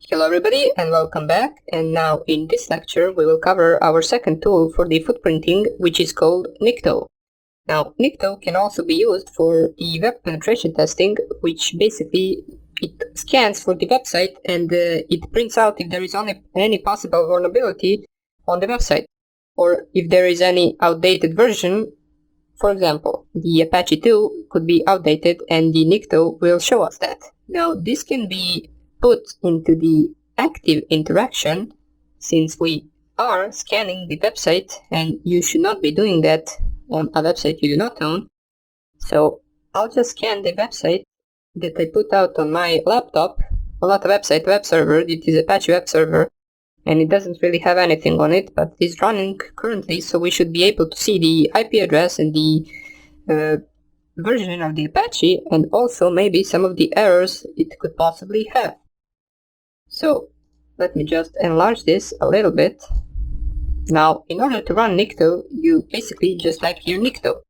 Hello everybody and welcome back, and now in this lecture we will cover our second tool for the footprinting, which is called Nikto. Now Nikto can also be used for the web penetration testing, which basically it scans for the website and it prints out if there is any possible vulnerability on the website, or if there is any outdated version. For example, the Apache 2 could be outdated and the Nikto will show us that. Now this can be put into the active interaction, since we are scanning the website and you should not be doing that on a website you do not own. So I'll just scan the website that I put out on my laptop, well, not a website, web server. It is Apache web server and it doesn't really have anything on it, but it's running currently, so we should be able to see the IP address and the version of the Apache, and also maybe some of the errors it could possibly have. So let me just enlarge this a little bit. Now in order to run Nikto, you basically just type here Nikto.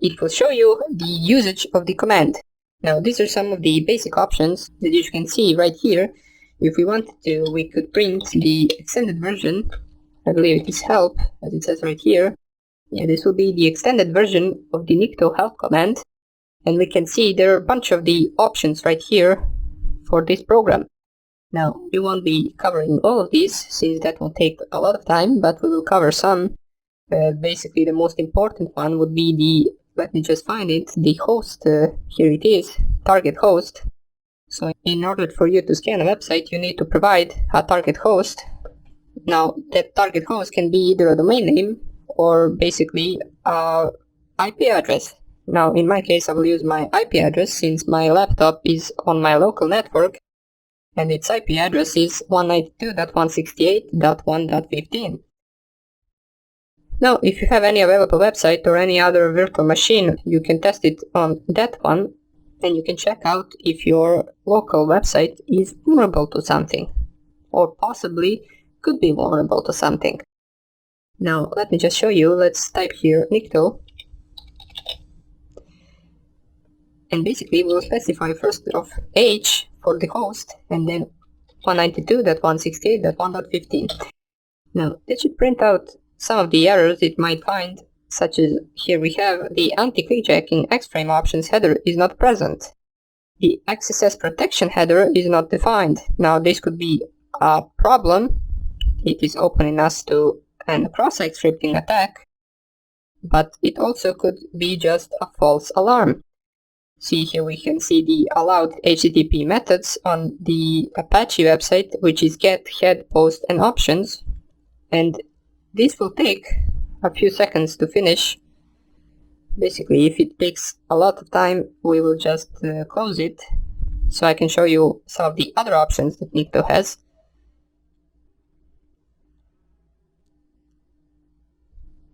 It will show you the usage of the command. Now these are some of the basic options that you can see right here. If we wanted to, we could print the extended version. I believe it is help, as it says right here. Yeah, this will be the extended version of the Nikto help command, and we can see there are a bunch of the options right here for this program. Now, we won't be covering all of these, since that will take a lot of time, but we will cover some. Basically, the most important one would be the, let me just find it, the host. Here it is, target host. So in order for you to scan a website, you need to provide a target host. Now, that target host can be either a domain name or basically a IP address. Now, in my case, I will use my IP address, since my laptop is on my local network and its IP address is 192.168.1.15. Now, if you have any available website or any other virtual machine, you can test it on that one, and you can check out if your local website is vulnerable to something, or possibly could be vulnerable to something. Now, let me just show you. Let's type here Nikto. And basically we'll specify first off H for the host, and then 192.168.1.15. Now, this should print out some of the errors it might find, such as here we have the anti-clickjacking X-frame options header is not present. The XSS protection header is not defined. Now, this could be a problem. It is opening us to an cross-site scripting attack, but it also could be just a false alarm. See, here we can see the allowed HTTP methods on the Apache website, which is get, head, post, and options. And this will take a few seconds to finish. Basically, if it takes a lot of time, we will just close it, so I can show you some of the other options that Nikto has.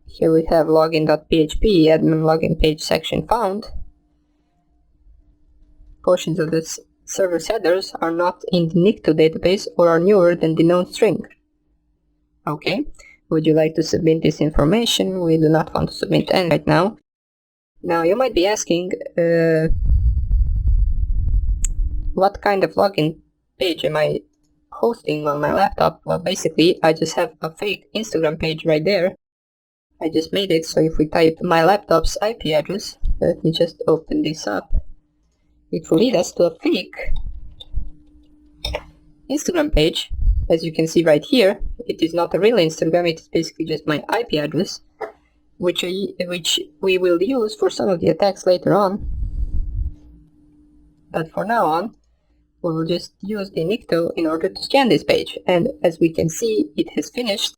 Here we have login.php, admin login page section found. Portions of the server's headers are not in the Nikto database or are newer than the known string. Okay, would you like to submit this information? We do not want to submit any right now. Now you might be asking, what kind of login page am I hosting on my laptop? Well, basically I just have a fake Instagram page right there. I just made it, so if we type my laptop's IP address, let me just open this up. It will lead us to a fake Instagram page. As you can see right here, it is not a real Instagram, it is basically just my IP address, which we will use for some of the attacks later on. But for now on, we will just use the Nikto in order to scan this page. And as we can see, it has finished.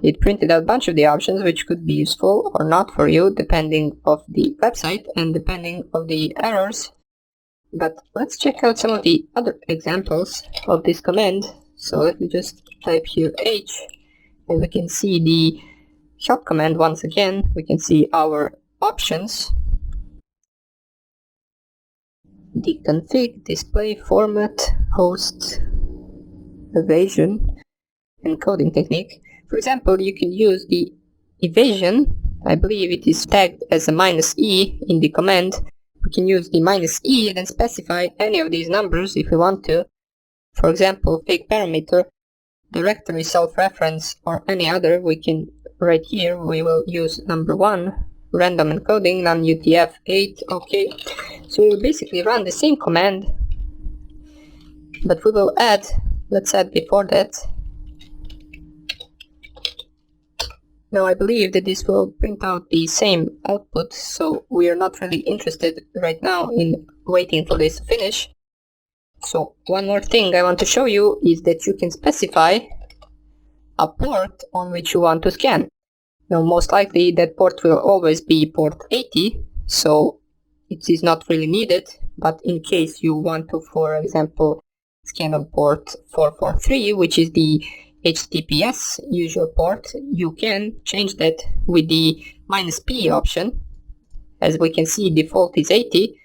It printed out a bunch of the options, which could be useful or not for you, depending of the website and depending of the errors. But let's check out some of the other examples of this command. So let me just type here H, and we can see the help command once again. We can see our options, the config, display, format, host, evasion, and coding technique. For example, you can use the evasion. I believe it is tagged as a -e in the command. We can use the -e and then specify any of these numbers if we want to. for example, fake parameter, directory self-reference, or any other, we can, right here, we will use number 1, random encoding, non-UTF-8, okay. So we will basically run the same command, but we will add, let's add before that. Now I believe that this will print out the same output, so we are not really interested right now in waiting for this to finish. So one more thing I want to show you is that you can specify a port on which you want to scan. Now most likely that port will always be port 80, so it is not really needed, but in case you want to, for example, scan on port 443, which is the HTTPS usual port, you can change that with the -P option. As we can see, default is 80,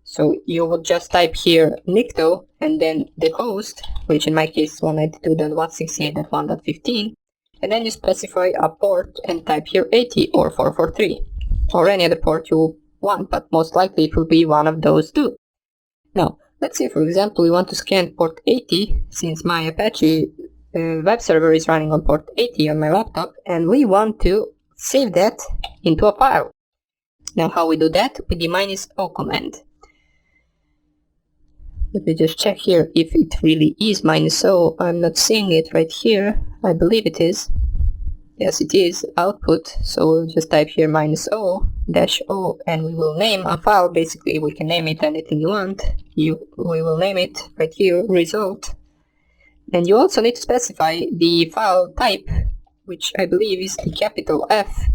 so you will just type here Nikto and then the host, which in my case is 192.168.1.15, and then you specify a port and type here 80 or 443 or any other port you want, but most likely it will be one of those two. Now let's say, for example, we want to scan port 80, since my Apache web server is running on port 80 on my laptop, and we want to save that into a file. Now how we do that? With the -O command. Let me just check here if it really is -O. I'm not seeing it right here. I believe it is. Yes, it is output. So we'll just type here -O -O, and we will name a file. Basically, we can name it anything you want. We will name it right here, result. And you also need to specify the file type, which I believe is the capital F,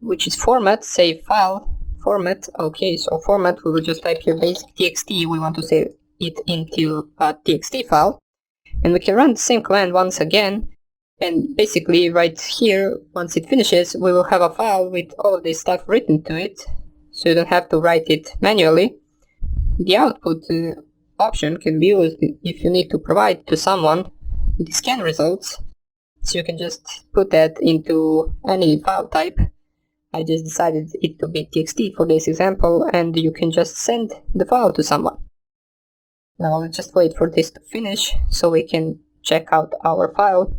which is format, save file, format. Okay, so format, we will just type here basic txt, we want to save it into a txt file. And we can run the same command once again, and basically right here, once it finishes, we will have a file with all of this stuff written to it, so you don't have to write it manually. The output option can be used if you need to provide to someone the scan results, so you can just put that into any file type. I just decided it to be txt for this example, and you can just send the file to someone. Now I'll just wait for this to finish so we can check out our file.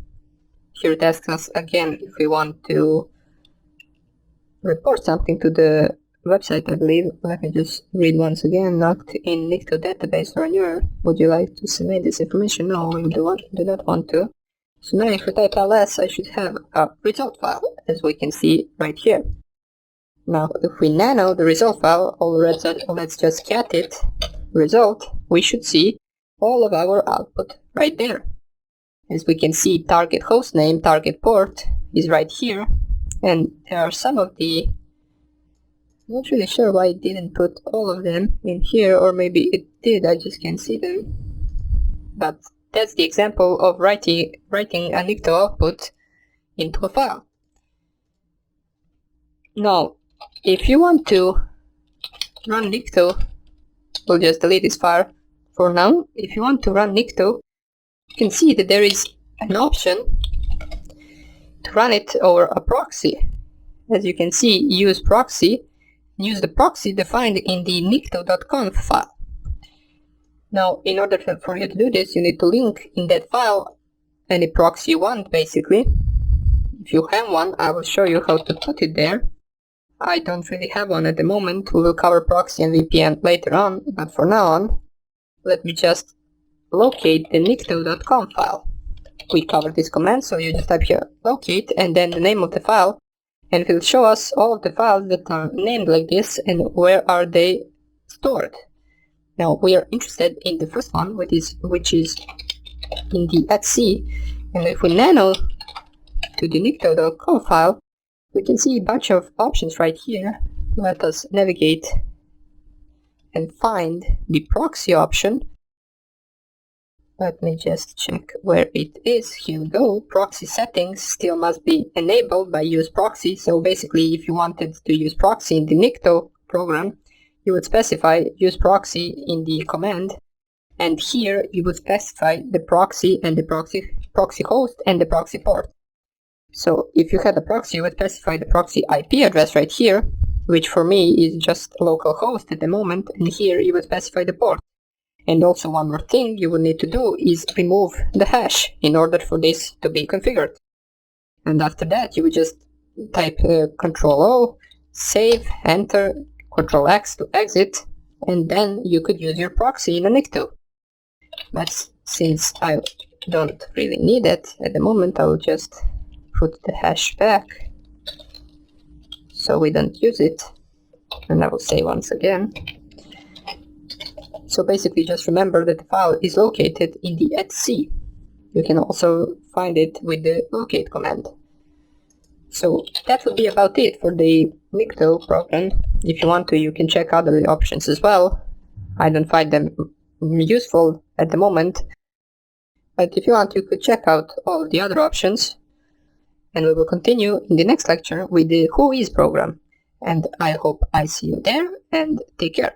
Here it asks us again if we want to report something to the website, I believe. Let me just read once again. Not in Nikto database or anywhere. Would you like to submit this information? No, we do not want to. So now if we type ls, I should have a result file, as we can see right here. Now if we nano the result file, let's just cat it, result, we should see all of our output right there. As we can see, target host name, target port is right here, and there are some of the, I'm not really sure why it didn't put all of them in here, or maybe it did, I just can't see them. But that's the example of writing a Nikto output into a file. Now, if you want to run Nikto, we'll just delete this file for now. If you want to run Nikto, you can see that there is an option to run it over a proxy. As you can see, use proxy. Use the proxy defined in the nikto.conf file. Now, in order for you to do this, you need to link in that file any proxy you want, basically. If you have one, I will show you how to put it there. I don't really have one at the moment. We will cover proxy and VPN later on, but for now on, let me just locate the nikto.conf file. We covered this command, so you just type here locate and then the name of the file, and it will show us all of the files that are named like this and where are they stored. Now we are interested in the first one, which is in the @c, and if we nano to the nikto.conf file, we can see a bunch of options right here. Let us navigate and find the proxy option. Let me just check where it is. Here we go. Proxy settings still must be enabled by use proxy. So basically, if you wanted to use proxy in the Nikto program, you would specify use proxy in the command, and here you would specify the proxy and the proxy host and the proxy port. So if you had a proxy, you would specify the proxy IP address right here, which for me is just localhost at the moment, and here you would specify the port. And also one more thing you will need to do is remove the hash in order for this to be configured. And after that you will just type Ctrl O, save, enter, Ctrl X to exit, and then you could use your proxy in a Nikto. But since I don't really need it at the moment, I will just put the hash back so we don't use it, and I will say once again. So basically just remember that the file is located in the /etc. You can also find it with the locate command. So that would be about it for the Nikto program. If you want to, you can check other options as well. I don't find them useful at the moment, but if you want, you could check out all the other options. And we will continue in the next lecture with the Whois program. And I hope I see you there, and take care.